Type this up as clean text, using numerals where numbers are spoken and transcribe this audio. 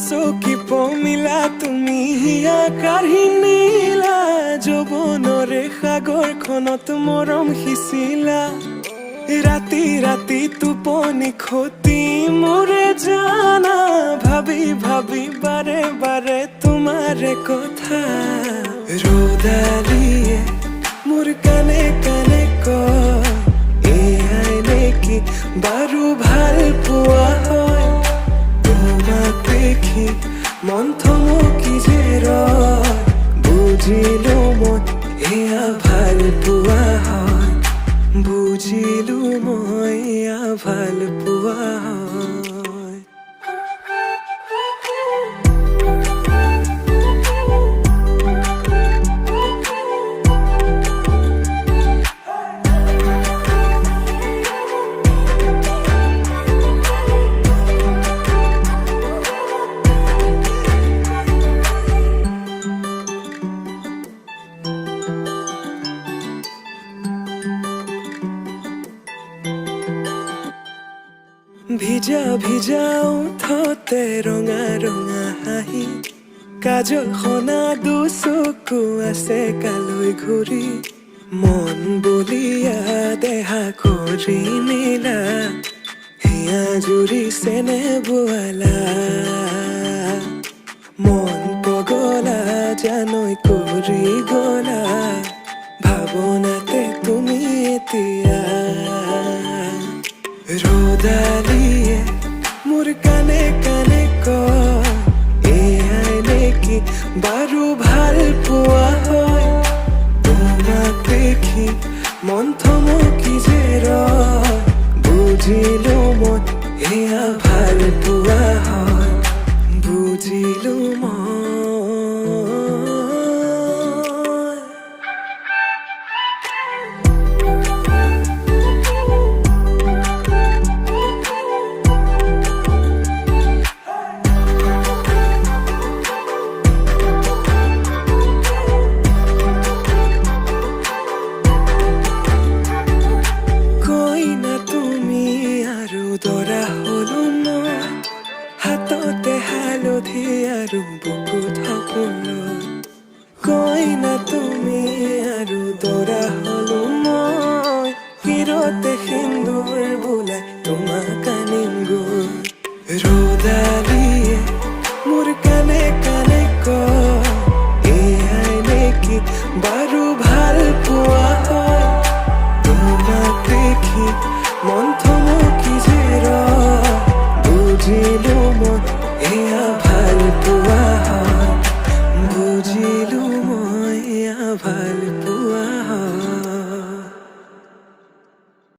চকী পমিলা তুমি হিয়া কাঢ়ি নিলা যৌৱনৰে সাগৰখনত মৰম সিঁচিলা ৰাতি ৰাতি টোপনি খতি মোৰে জানা ভাবি ভাবি বাৰে বাৰে তোমাৰে কথা ৰ'দালিয়ে মোৰ কানে কানে কয় এয়াই নেকি বাৰু ভাল পোৱা হয় তোমাক দেখি মন থমকি যে ৰয় বুজিলো মই এয়া ভাল পোৱা হয় বুজিলো মই এয়া ভাল পোৱা হয় ভিজা ভিজা উঠতে ৰঙা ৰঙা হাঁহি কাজল সনা দুচকু আছে কালৈ ঘূৰি মন বলিয়া দেহা কৰি নিলা হিয়া জুৰি চেনে বোৱালা মন পগলা জানৈ কৰি গলা ভাৱনাতে তুমি এতিয়া ৰ'দালিয়ে মোৰ কানে কানে কয় এয়াই নেকি বাৰু ভাল পোৱা হয় তোমাক দেখি মন থমকি যে ৰয় বুজিলো মই এয়া ভাল পোৱা হয় বুজিলো মই দৰা হলো মই হাততে হালধি আৰু বুকুত সপোন কইনা তুমি আৰু দৰা হলো মই শিৰতে সিন্দুৰ বোলাই তোমাক আনিম গৈ ৰ'দালি